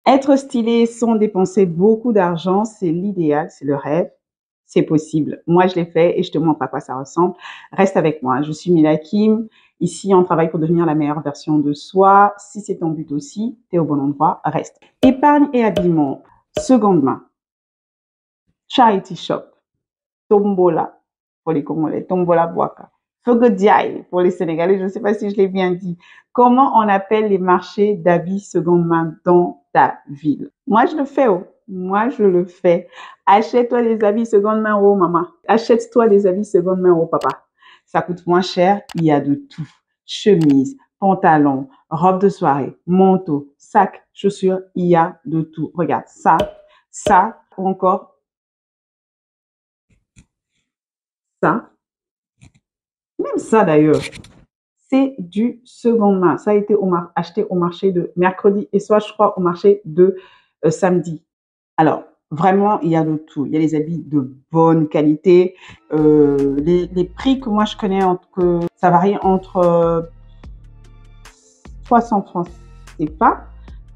Être stylé sans dépenser beaucoup d'argent, c'est l'idéal, c'est le rêve. C'est possible. Moi, je l'ai fait et je te montre à quoi ça ressemble. Reste avec moi. Je suis Mila Kim. Ici, on travaille pour devenir la meilleure version de soi. Si c'est ton but aussi, tu es au bon endroit. Reste. Épargne et habillement. Seconde main. Charity shop. Tombola pour les Congolais. Tombola Boaka. Fogodiaï pour les Sénégalais. Je ne sais pas si je l'ai bien dit. Comment on appelle les marchés d'habits seconde main dans ta ville? Moi, je le fais. Oh. Moi, je le fais. Achète-toi des habits seconde main, oh maman. Achète-toi des habits seconde main, oh papa. Ça coûte moins cher. Il y a de tout. Chemise, pantalon, robe de soirée, manteau, sac, chaussures. Il y a de tout. Regarde ça, ou encore ça. Même ça d'ailleurs, c'est du seconde main. Ça a été acheté au marché de mercredi et soit, je crois, au marché de samedi. Alors, vraiment, il y a de tout. Il y a les habits de bonne qualité. Les prix que moi je connais, ça varie entre 300 francs CFA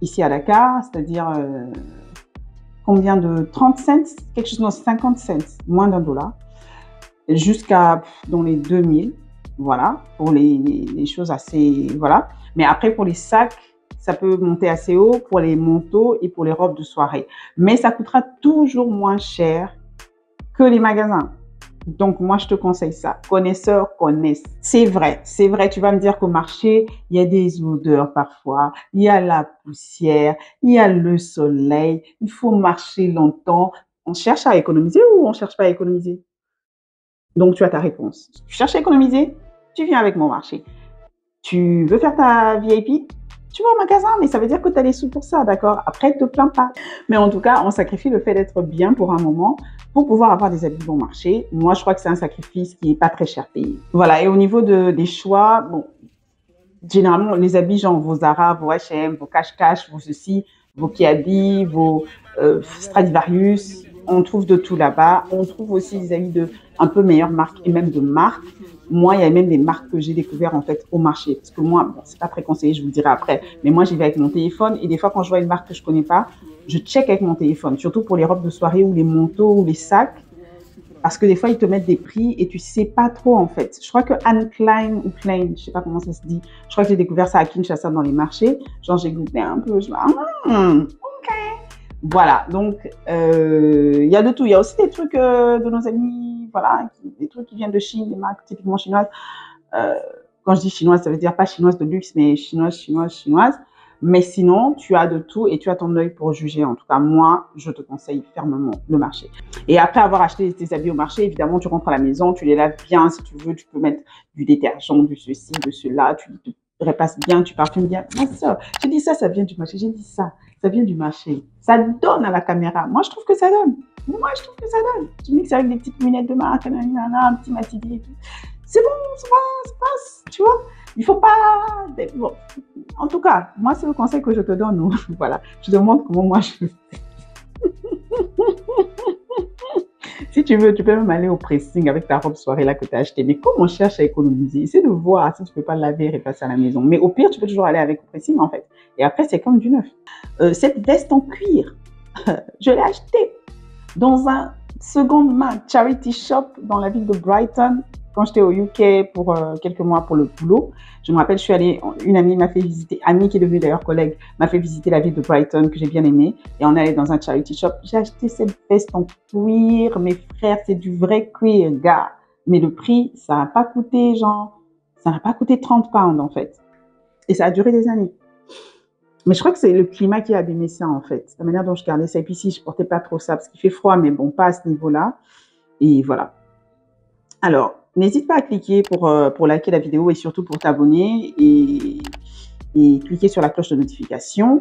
ici à Dakar, c'est-à-dire combien de 30 cents, quelque chose dans 50 cents, moins d'1 $, jusqu'à dans les 2000. Voilà, pour les choses assez, voilà. Mais après, pour les sacs, ça peut monter assez haut pour les manteaux et pour les robes de soirée. Mais ça coûtera toujours moins cher que les magasins. Donc, moi, je te conseille ça. Connaisseurs connaissent. C'est vrai, tu vas me dire qu'au marché, il y a des odeurs parfois, il y a la poussière, il y a le soleil, il faut marcher longtemps. On cherche à économiser ou on cherche pas à économiser? Donc, tu as ta réponse. Tu cherches à économiser? Tu viens avec mon marché. Tu veux faire ta VIP? Tu vas au magasin, mais ça veut dire que tu as les sous pour ça, d'accord? Après, te plains pas. Mais en tout cas, on sacrifie le fait d'être bien pour un moment pour pouvoir avoir des habits bon marché. Moi, je crois que c'est un sacrifice qui n'est pas très cher payé. Voilà, et au niveau des choix, bon, généralement, les habits, genre vos Zara, vos H&M, vos Cache-Cache, vos ceci, vos Kiabi, vos Stradivarius, on trouve de tout là-bas. On trouve aussi des habits de un peu meilleures marques et même de marques. Moi, il y a même des marques que j'ai découvertes en fait au marché. Parce que moi, bon, c'est pas très conseillé, je vous le dirai après. Mais moi, j'y vais avec mon téléphone et des fois, quand je vois une marque que je connais pas, je check avec mon téléphone. Surtout pour les robes de soirée ou les manteaux ou les sacs. Parce que des fois, ils te mettent des prix et tu sais pas trop en fait. Je crois que Anne Klein ou Klein, je sais pas comment ça se dit. Je crois que j'ai découvert ça à Kinshasa dans les marchés. Genre, j'ai goûté un peu, je me ok. Voilà, donc il y a de tout. Il y a aussi des trucs de nos amis, voilà, des trucs qui viennent de Chine, des marques typiquement chinoises. Euh, Quand je dis chinoise, ça veut dire pas chinoise de luxe, mais chinoise. Mais sinon, tu as de tout et tu as ton œil pour juger. En tout cas, moi, je te conseille fermement le marché. Et après avoir acheté tes habits au marché, évidemment, tu rentres à la maison, tu les laves bien. Si tu veux, tu peux mettre du détergent, du ceci, de cela. Tu te repasses bien, tu parfumes bien. Ma soeur, j'ai dit ça vient du marché. J'ai dit ça vient du marché. Ça donne à la caméra. Moi, je trouve que ça donne. Tu mixes avec des petites lunettes de marque, un petit matidi et tout. C'est bon, ça passe, tu vois. Il faut pas... Bon. En tout cas, moi, c'est le conseil que je te donne. Voilà, je te montre comment moi je fais. Si tu veux, tu peux même aller au pressing avec ta robe soirée là que tu as achetée. Mais comme on cherche à économiser, essaie de voir si tu peux pas laver et repasser à la maison. Mais au pire, tu peux toujours aller avec au pressing en fait. Et après, c'est comme du neuf. Cette veste en cuir, je l'ai achetée dans un seconde main charity shop dans la ville de Brighton. Quand j'étais au UK pour quelques mois pour le boulot, je me rappelle, je suis allée, une amie m'a fait visiter, amie qui est devenue d'ailleurs collègue, m'a fait visiter la ville de Brighton que j'ai bien aimée et on allait dans un charity shop. J'ai acheté cette veste en cuir, mes frères, c'est du vrai cuir, gars. Mais le prix, ça n'a pas coûté ça n'a pas coûté 30 pounds en fait. Et ça a duré des années. Mais je crois que c'est le climat qui a abîmé ça en fait, la manière dont je gardais ça. Et puis ici, je portais pas trop ça parce qu'il fait froid, mais bon, pas à ce niveau-là. Et voilà. Alors, n'hésite pas à cliquer pour liker la vidéo et surtout pour t'abonner et cliquer sur la cloche de notification.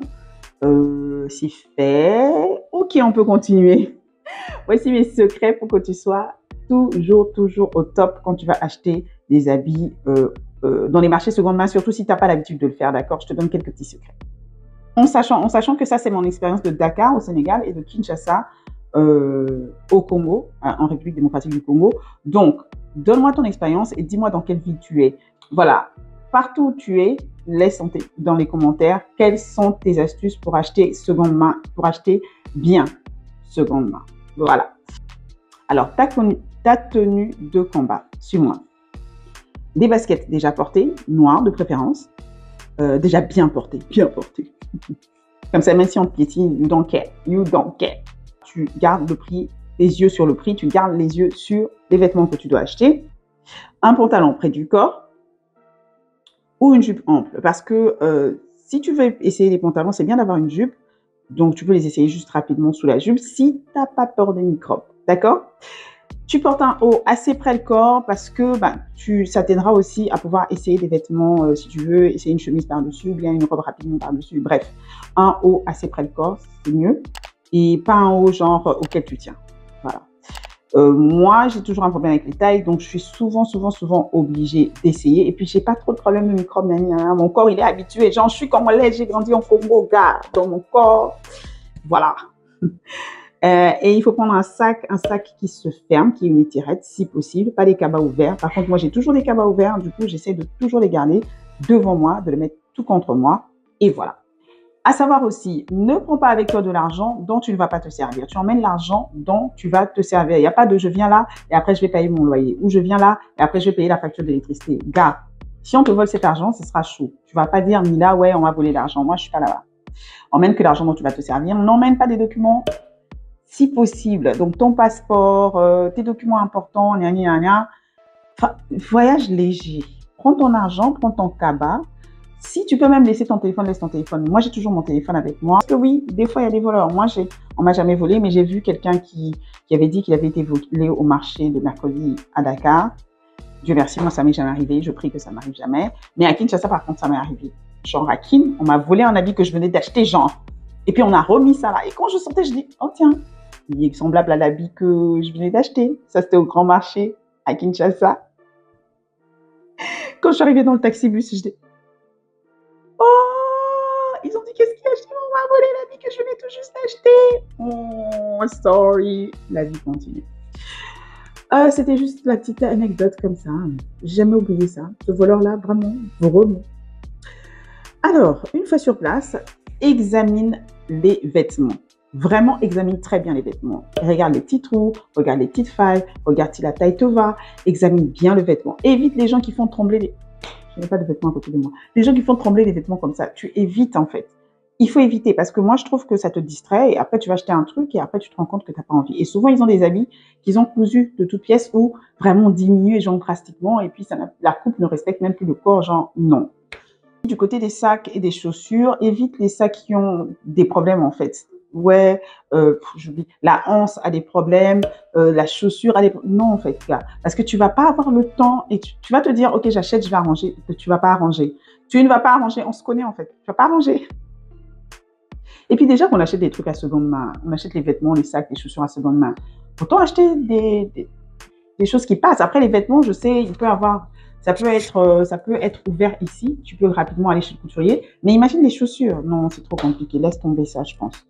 C'est fait. Ok, on peut continuer. Voici mes secrets pour que tu sois toujours au top quand tu vas acheter des habits dans les marchés seconde main, surtout si tu n'as pas l'habitude de le faire, d'accord? Je te donne quelques petits secrets. En sachant que ça, c'est mon expérience de Dakar au Sénégal et de Kinshasa au Congo, en République démocratique du Congo. Donc, donne-moi ton expérience et dis-moi dans quelle ville tu es. Voilà, partout où tu es, laisse dans les commentaires quelles sont tes astuces pour acheter seconde main, pour acheter bien seconde main. Voilà. Alors, ta tenue de combat, suis-moi. Des baskets déjà portées, noires de préférence, déjà bien portées, bien portées. Comme ça, même si on te piétine, you don't care, you don't care. Tu gardes le prix, les yeux sur le prix, tu gardes les yeux sur les vêtements que tu dois acheter. Un pantalon près du corps ou une jupe ample. Parce que si tu veux essayer les pantalons, c'est bien d'avoir une jupe. Donc, tu peux les essayer juste rapidement sous la jupe si tu n'as pas peur des microbes. D'accord? Tu portes un haut assez près le corps parce que ça t'aidera aussi à pouvoir essayer des vêtements si tu veux, essayer une chemise par-dessus ou bien une robe rapidement par-dessus. Bref, un haut assez près le corps, c'est mieux. Et pas un haut genre auquel tu tiens. Voilà. Moi, j'ai toujours un problème avec les tailles, donc je suis souvent obligée d'essayer. Et puis, j'ai pas trop de problème de microbes. Mon corps, il est habitué. Genre, je suis comme l'aide, j'ai grandi en Congo, gars, dans mon corps. Voilà. Et il faut prendre un sac qui se ferme, qui est une étirette, si possible, pas des cabas ouverts. Par contre, moi, j'ai toujours des cabas ouverts. Du coup, j'essaie de toujours les garder devant moi, de les mettre tout contre moi. Et voilà. À savoir aussi, ne prends pas avec toi de l'argent dont tu ne vas pas te servir. Tu emmènes l'argent dont tu vas te servir. Il n'y a pas de je viens là et après je vais payer mon loyer. Ou je viens là et après je vais payer la facture d'électricité. Gars, si on te vole cet argent, ce sera chaud. Tu ne vas pas dire, Mila, ouais, on m'a volé l'argent. Moi, je ne suis pas là-bas. Emmène que l'argent dont tu vas te servir. N'emmène pas des documents si possible. Donc, ton passeport, tes documents importants, Enfin, voyage léger. Prends ton argent, prends ton cabas. Si tu peux même laisser ton téléphone, laisse ton téléphone. Moi, j'ai toujours mon téléphone avec moi. Parce que oui, des fois, il y a des voleurs. Moi, on m'a jamais volé, mais j'ai vu quelqu'un qui avait dit qu'il avait été volé au marché de mercredi à Dakar. Dieu merci, moi, ça m'est jamais arrivé. Je prie que ça m'arrive jamais. Mais à Kinshasa, par contre, ça m'est arrivé. Genre, à Kin, on m'a volé un habit que je venais d'acheter, genre. Et puis, on a remis ça là. Et quand je sortais, je dis, oh tiens, il est semblable à l'habit que je venais d'acheter. Ça, c'était au grand marché à Kinshasa. Quand je suis arrivée dans le taxi-bus, je dis, oh, ils ont dit qu'est-ce qu'il a acheté? On m'a volé l'habit que je venais tout juste d'acheter. Oh, sorry. La vie continue. C'était juste la petite anecdote comme ça. J'ai jamais oublié ça. Ce voleur-là, vraiment. Alors, une fois sur place, examine les vêtements. Vraiment, examine très bien les vêtements. Regarde les petits trous, regarde les petites failles, regarde si la taille te va. Examine bien le vêtement. Évite les gens qui font trembler les... Je n'ai pas de vêtements à côté de moi. Les gens qui font trembler les vêtements comme ça, tu évites en fait. Il faut éviter parce que moi, je trouve que ça te distrait et après, tu vas acheter un truc et après, tu te rends compte que tu n'as pas envie. Et souvent, ils ont des habits qu'ils ont cousus de toutes pièces ou vraiment diminués, genre drastiquement et puis la coupe ne respecte même plus le corps, genre non. Du côté des sacs et des chaussures, évite les sacs qui ont des problèmes en fait. Ouais, j'oublie. La hanse a des problèmes, la chaussure a des problèmes. Non, en fait, gars. Parce que tu vas pas avoir le temps et tu vas te dire, OK, j'achète, je vais arranger. Que tu vas pas arranger. Tu ne vas pas arranger. On se connaît, en fait. Tu vas pas arranger. Et puis, déjà qu'on achète des trucs à seconde main. On achète les vêtements, les sacs, les chaussures à seconde main. Autant acheter des choses qui passent. Après, les vêtements, je sais, ça peut être ouvert ici. Tu peux rapidement aller chez le couturier. Mais imagine les chaussures. Non, c'est trop compliqué. Laisse tomber ça, je pense.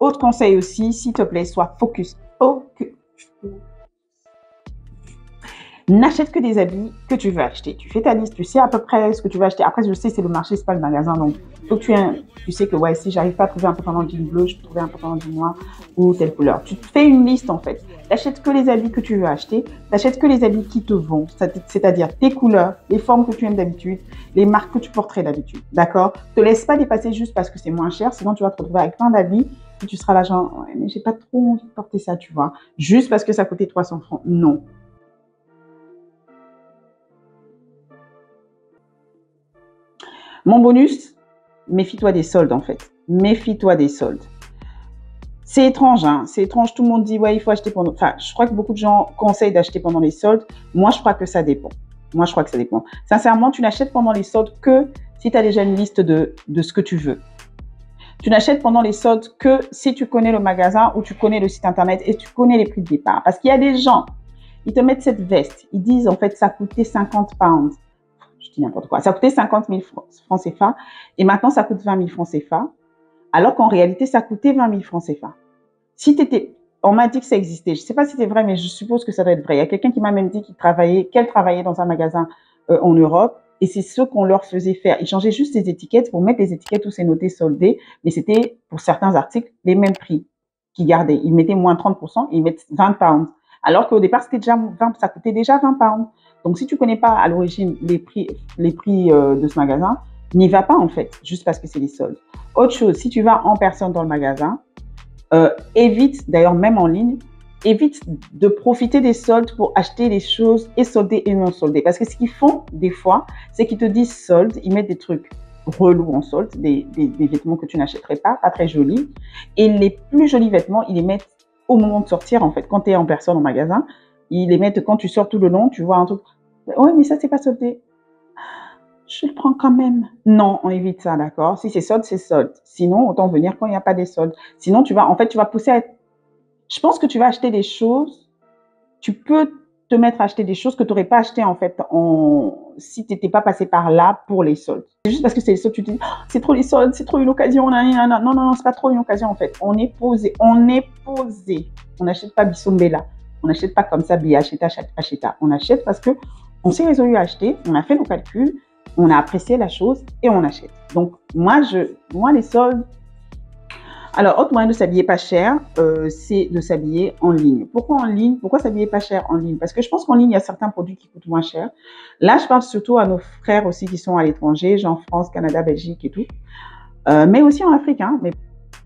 Autre conseil aussi, s'il te plaît, sois focus. N'achète que des habits que tu veux acheter. Tu fais ta liste, tu sais à peu près ce que tu veux acheter. Après, je sais, c'est le marché, c'est pas le magasin. Donc, il faut que tu sais que ouais, si j'arrive pas à trouver un pantalon de jean bleu, je peux trouver un pantalon de jean noir ou telle couleur. Tu te fais une liste en fait. N'achète que les habits que tu veux acheter. N'achète que les habits qui te vont, c'est-à-dire tes couleurs, les formes que tu aimes d'habitude, les marques que tu porterais d'habitude. D'accord? Te laisse pas dépasser juste parce que c'est moins cher. Sinon, tu vas te retrouver avec plein d'habits. Et tu seras là genre, ouais, mais j'ai pas trop envie de porter ça, tu vois. Juste parce que ça coûtait 300 francs. Non. Mon bonus, méfie-toi des soldes en fait. Méfie-toi des soldes. C'est étrange, hein. C'est étrange. Tout le monde dit, ouais, il faut acheter pendant... Enfin, je crois que beaucoup de gens conseillent d'acheter pendant les soldes. Moi, je crois que ça dépend. Sincèrement, tu n'achètes pendant les soldes que si tu as déjà une liste de ce que tu veux. Tu n'achètes pendant les soldes que si tu connais le magasin ou tu connais le site internet et tu connais les prix de départ. Parce qu'il y a des gens, ils te mettent cette veste. Ils disent, en fait, ça coûtait 50 pounds. Je dis n'importe quoi. Ça coûtait 50 000 francs CFA et maintenant, ça coûte 20 000 francs CFA. Alors qu'en réalité, ça coûtait 20 000 francs CFA. On m'a dit que ça existait. Je ne sais pas si c'est vrai, mais je suppose que ça doit être vrai. Il y a quelqu'un qui m'a même dit qu'elle travaillait dans un magasin en Europe Et c'est ce qu'on leur faisait faire. Ils changeaient juste les étiquettes pour mettre les étiquettes où c'est noté soldé, mais c'était pour certains articles les mêmes prix qu'ils gardaient. Ils mettaient moins 30% et ils mettent 20 pounds. Alors qu'au départ, c'était déjà 20, ça coûtait déjà 20 pounds. Donc, si tu connais pas à l'origine les prix de ce magasin, n'y va pas en fait, juste parce que c'est les soldes. Autre chose, si tu vas en personne dans le magasin, évite, d'ailleurs même en ligne, évite de profiter des soldes pour acheter des choses et soldées et non soldées. Parce que ce qu'ils font des fois, c'est qu'ils te disent soldes, ils mettent des trucs relous en solde, des vêtements que tu n'achèterais pas très jolis. Et les plus jolis vêtements, ils les mettent au moment de sortir en fait. Quand tu es en personne au magasin, ils les mettent quand tu sors tout le long, tu vois un truc. Ouais, mais ça, c'est pas soldé. Je le prends quand même. Non, on évite ça, d'accord? Si c'est solde, c'est solde. Sinon, autant venir quand il n'y a pas des soldes. Sinon, tu vas pousser à être... Je pense que tu vas acheter des choses, tu peux te mettre à acheter des choses que tu n'aurais pas achetées en fait si tu n'étais pas passé par là pour les soldes. C'est juste parce que c'est les soldes, tu te dis, oh, c'est trop les soldes, c'est trop une occasion. Non, non, non, c'est pas trop une occasion en fait. On est posé, on est posé. On n'achète pas Bissombela. On n'achète pas comme ça, acheta. On achète parce que on s'est résolu à acheter, on a fait nos calculs, on a apprécié la chose et on achète. Donc, moi, les soldes. Alors, autre moyen de s'habiller pas cher, c'est de s'habiller en ligne. Pourquoi en ligne? Pourquoi s'habiller pas cher en ligne? Parce que je pense qu'en ligne, il y a certains produits qui coûtent moins cher. Là, je parle surtout à nos frères aussi qui sont à l'étranger, genre France, Canada, Belgique et tout. Mais aussi en Afrique. Hein. Mais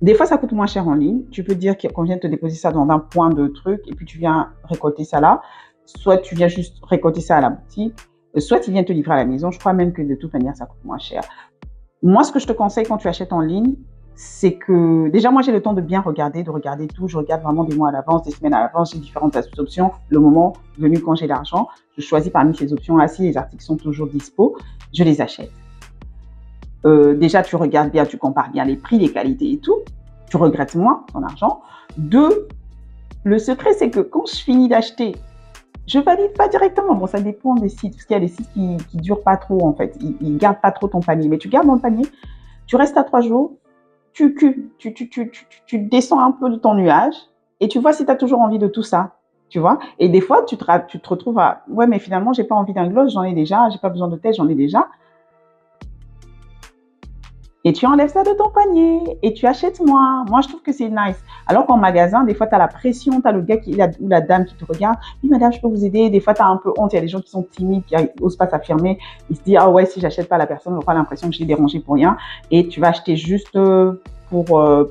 des fois, ça coûte moins cher en ligne. Tu peux dire qu'on vient te déposer ça dans un point de truc et puis tu viens récolter ça là. Soit tu viens juste récolter ça à la boutique, soit il vient te livrer à la maison. Je crois même que de toute manière, ça coûte moins cher. Moi, ce que je te conseille quand tu achètes en ligne, c'est que déjà, moi, j'ai le temps de bien regarder, tout. Je regarde vraiment des mois à l'avance, des semaines à l'avance. J'ai différentes options. Le moment venu, quand j'ai l'argent, je choisis parmi ces options-là. Si les articles sont toujours dispo, je les achète. Déjà, tu regardes bien, tu compares bien les prix, les qualités et tout. Tu regrettes moins ton argent. 2, le secret, c'est que quand je finis d'acheter, je valide pas directement. Bon, ça dépend des sites, parce qu'il y a des sites qui durent pas trop, en fait. Ils gardent pas trop ton panier. Mais tu gardes dans le panier, tu restes à 3 jours, tu descends un peu de ton nuage et tu vois si tu as toujours envie de tout ça, tu vois. Et des fois, tu te retrouves à, ouais, mais finalement, j'ai pas envie d'un gloss, j'en ai déjà, j'ai pas besoin de tête, j'en ai déjà. Et tu enlèves ça de ton panier et tu achètes moins. Moi, je trouve que c'est nice. Alors qu'en magasin, des fois, tu as la pression, tu as le gars ou la dame qui te regarde. Oui, madame, je peux vous aider. Des fois, tu as un peu honte. Il y a des gens qui sont timides, qui n'osent pas s'affirmer. Ils se disent, ah ouais, si j'achète pas, la personne n'aura pas l'impression que je l'ai dérangé pour rien. Et tu vas acheter juste pour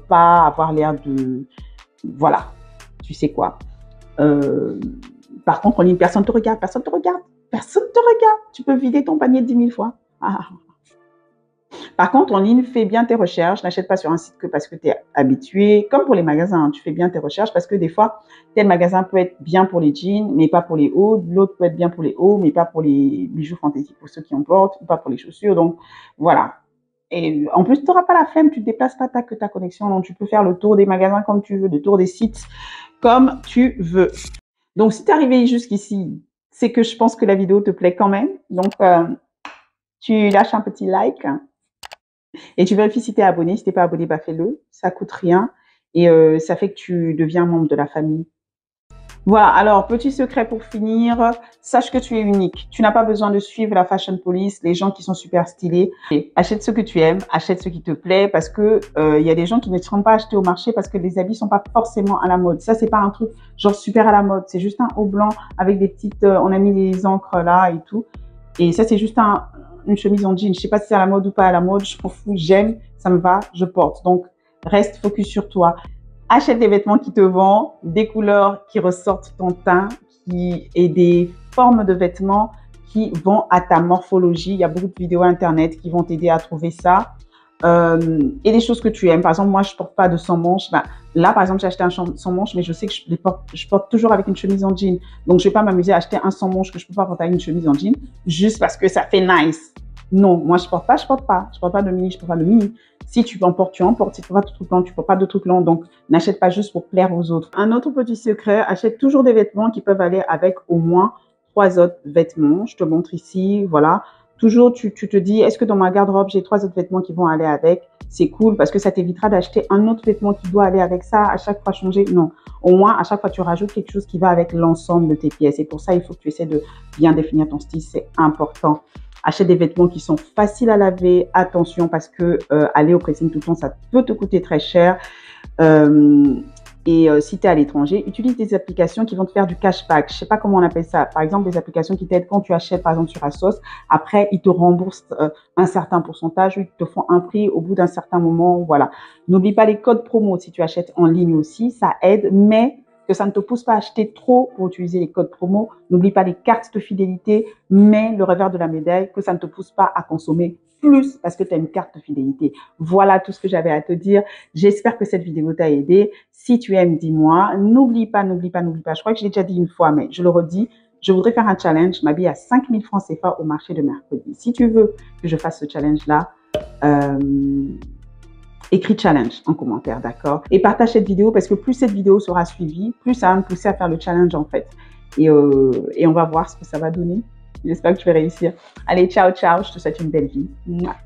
pas avoir l'air de... Voilà, tu sais quoi. Par contre, en ligne, personne ne te regarde, personne ne te regarde. Personne ne te regarde. Tu peux vider ton panier 10 000 fois. Ah. Par contre, en ligne, fais bien tes recherches. N'achète pas sur un site que parce que tu es habitué. Comme pour les magasins, hein, tu fais bien tes recherches parce que des fois, tel magasin peut être bien pour les jeans, mais pas pour les hauts. L'autre peut être bien pour les hauts, mais pas pour les bijoux fantaisie pour ceux qui en portent, ou pas pour les chaussures. Donc, voilà. Et en plus, tu n'auras pas la flemme, tu ne te déplaces pas que ta connexion. Donc, tu peux faire le tour des magasins comme tu veux, le tour des sites comme tu veux. Donc, si tu es arrivé jusqu'ici, c'est que je pense que la vidéo te plaît quand même. Donc, tu lâches un petit like. Et tu vérifies si tu es abonné. Si tu n'es pas abonné, bah fais-le. Ça coûte rien. Et ça fait que tu deviens membre de la famille. Voilà. Alors, petit secret pour finir. Sache que tu es unique. Tu n'as pas besoin de suivre la fashion police, les gens qui sont super stylés. Et achète ce que tu aimes. Achète ce qui te plaît. Parce que y a des gens qui ne seront pas achetés au marché parce que les habits sont pas forcément à la mode. Ça, c'est pas un truc genre super à la mode. C'est juste un haut blanc avec des petites... on a mis des encres là et tout. Et ça, c'est juste une chemise en jean. Je sais pas si c'est à la mode ou pas à la mode. Je m'en fous. J'aime. Ça me va. Je porte. Donc, reste focus sur toi. Achète des vêtements qui te vont, des couleurs qui ressortent ton teint et des formes de vêtements qui vont à ta morphologie. Il y a beaucoup de vidéos internet qui vont t'aider à trouver ça. Et des choses que tu aimes. Par exemple, moi, je porte pas de sans-manches. Ben, là, par exemple, j'ai acheté un sans-manches, mais je sais que je porte toujours avec une chemise en jean. Donc, je vais pas m'amuser à acheter un sans-manches que je peux pas porter avec une chemise en jean juste parce que ça fait nice. Non, moi, je porte pas. Je porte pas de mini, je porte pas de mini. Si tu en portes, tu en portes. Si tu ne portes pas de trucs longs, tu ne portes pas de trucs longs. Donc, n'achète pas juste pour plaire aux autres. Un autre petit secret, achète toujours des vêtements qui peuvent aller avec au moins 3 autres vêtements. Je te montre ici, voilà. Toujours, tu te dis, est-ce que dans ma garde-robe, j'ai 3 autres vêtements qui vont aller avec? C'est cool parce que ça t'évitera d'acheter un autre vêtement qui doit aller avec ça, à chaque fois changer. Non, au moins, à chaque fois, tu rajoutes quelque chose qui va avec l'ensemble de tes pièces. Et pour ça, il faut que tu essaies de bien définir ton style. C'est important. Achète des vêtements qui sont faciles à laver. Attention parce que aller au pressing tout le temps, ça peut te coûter très cher. Si tu es à l'étranger, utilise des applications qui vont te faire du cashback. Je ne sais pas comment on appelle ça. Par exemple, des applications qui t'aident quand tu achètes, par exemple, sur ASOS. Après, ils te remboursent un certain pourcentage, ils te font un prix au bout d'un certain moment. Voilà. N'oublie pas les codes promo si tu achètes en ligne aussi. Ça aide, mais que ça ne te pousse pas à acheter trop pour utiliser les codes promo. N'oublie pas les cartes de fidélité, mais le revers de la médaille, que ça ne te pousse pas à consommer plus parce que tu as une carte de fidélité. Voilà tout ce que j'avais à te dire. J'espère que cette vidéo t'a aidé. Si tu aimes, dis-moi. N'oublie pas, n'oublie pas, n'oublie pas. Je crois que je l'ai déjà dit une fois, mais je le redis. Je voudrais faire un challenge. Je m'habille à 5 000 francs CFA au marché de mercredi. Si tu veux que je fasse ce challenge-là, écris challenge en commentaire, d'accord? Et partage cette vidéo parce que plus cette vidéo sera suivie, plus ça va me pousser à faire le challenge en fait. Et on va voir ce que ça va donner. J'espère que tu vas réussir. Allez, ciao, ciao. Je te souhaite une belle vie. Mouah.